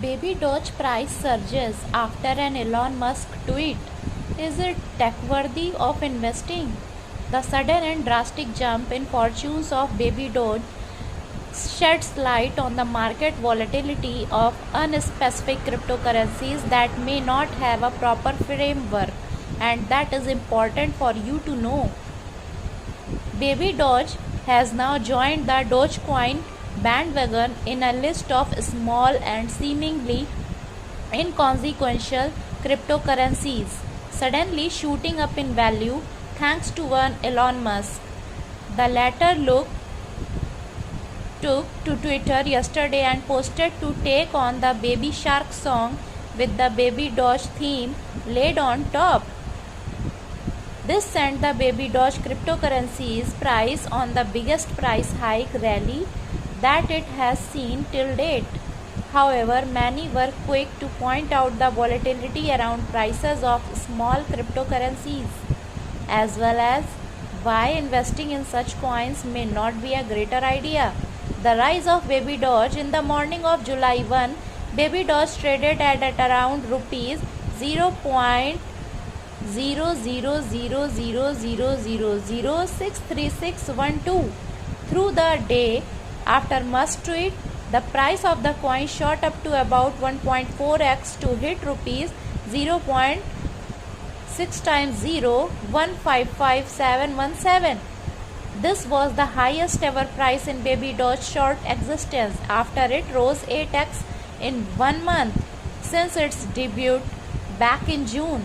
Baby Doge price surges after an Elon Musk tweet. Is it tech worthy of investing? The sudden and drastic jump in fortunes of Baby Doge sheds light on the market volatility of unspecific cryptocurrencies that may not have a proper framework, and that is important for you to know. Baby Doge has now joined the Dogecoin bandwagon in a list of small and seemingly inconsequential cryptocurrencies, suddenly shooting up in value thanks to one Elon Musk. The latter took to Twitter yesterday and posted to take on the Baby Shark song with the Baby Doge theme laid on top. This sent the Baby Doge cryptocurrency's price on the biggest price hike rally that it has seen till date. However, many were quick to point out the volatility around prices of small cryptocurrencies, as well as why investing in such coins may not be a greater idea. The rise of Baby Doge. In the morning of July 1, Baby Doge traded at around rupees 0.000000063612. Through the day after Musk tweet, the price of the coin shot up to about 1.4x to hit rupees 0.6 times 0 155,717. This was the highest ever price in Baby Doge's short existence after it rose 8x in 1 month since its debut back in June.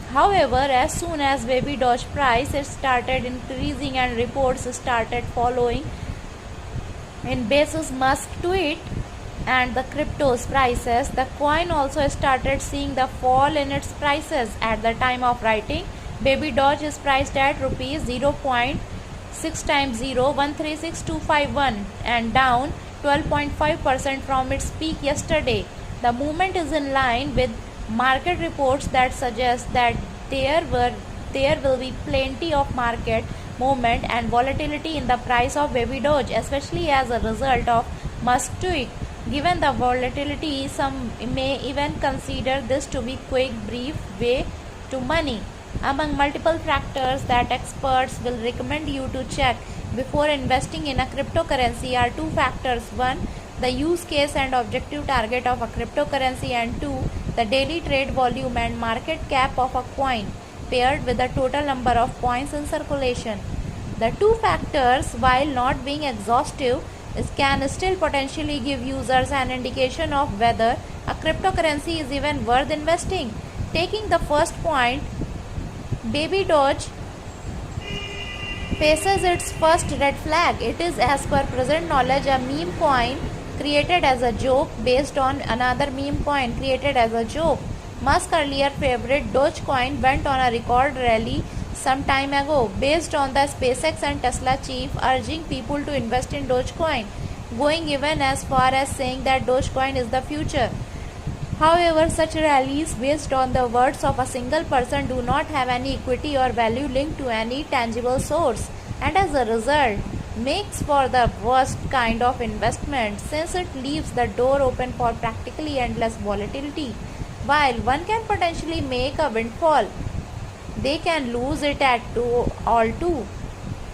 However, as soon as Baby Doge price it started increasing and reports started following in basis Musk tweet and the crypto's prices, the coin also started seeing the fall in its prices. At the time of writing, Baby Doge is priced at rupees 0.6 times 0 136,251 and down 12.5% from its peak yesterday. The movement is in line with market reports that suggest that there will be plenty of market movement and volatility in the price of Baby Doge, especially as a result of Musk tweet. Given the volatility, some may even consider this to be quick, brief way to money. Among multiple factors that experts will recommend you to check before investing in a cryptocurrency are two factors. One, the use case and objective target of a cryptocurrency, and two, the daily trade volume and market cap of a coin paired with the total number of coins in circulation. The two factors, while not being exhaustive, can still potentially give users an indication of whether a cryptocurrency is even worth investing. Taking the first point, Baby Doge faces its first red flag. It is, as per present knowledge, a meme coin created as a joke based on another meme coin created as a joke. Musk's earlier favorite Dogecoin went on a record rally some time ago based on the SpaceX and Tesla chief urging people to invest in Dogecoin, going even as far as saying that Dogecoin is the future. However, such rallies based on the words of a single person do not have any equity or value linked to any tangible source, and as a result makes for the worst kind of investment since it leaves the door open for practically endless volatility. While one can potentially make a windfall, they can lose it at all too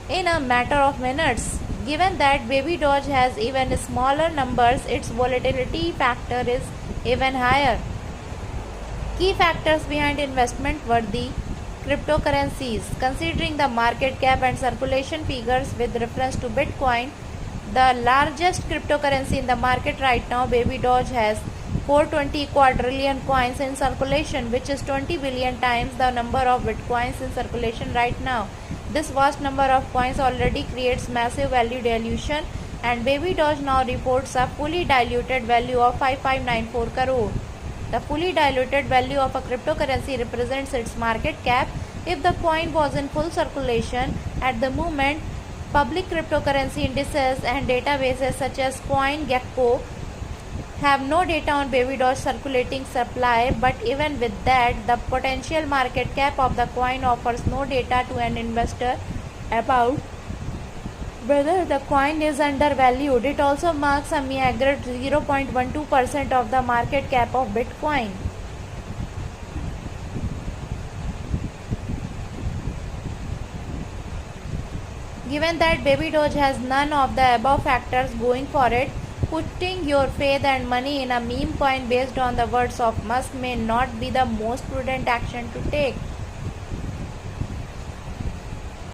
in a matter of minutes. Given that Baby Doge has even smaller numbers, its volatility factor is even higher. Key factors behind investment worthy cryptocurrencies. Considering the market cap and circulation figures with reference to Bitcoin, the largest cryptocurrency in the market right now, Baby Doge has 420 quadrillion coins in circulation, which is 20 billion times the number of Bitcoins in circulation right now. This vast number of coins already creates massive value dilution, and Baby Doge now reports a fully diluted value of 5594 crore. The fully diluted value of a cryptocurrency represents its market cap if the coin was in full circulation. At the moment, public cryptocurrency indices and databases such as CoinGecko have no data on Baby Doge circulating supply, but even with that, the potential market cap of the coin offers no data to an investor about Whether the coin is undervalued, it also marks a mere 0.12% of the market cap of Bitcoin. Given that Baby Doge has none of the above factors going for it, putting your faith and money in a meme coin based on the words of Musk may not be the most prudent action to take.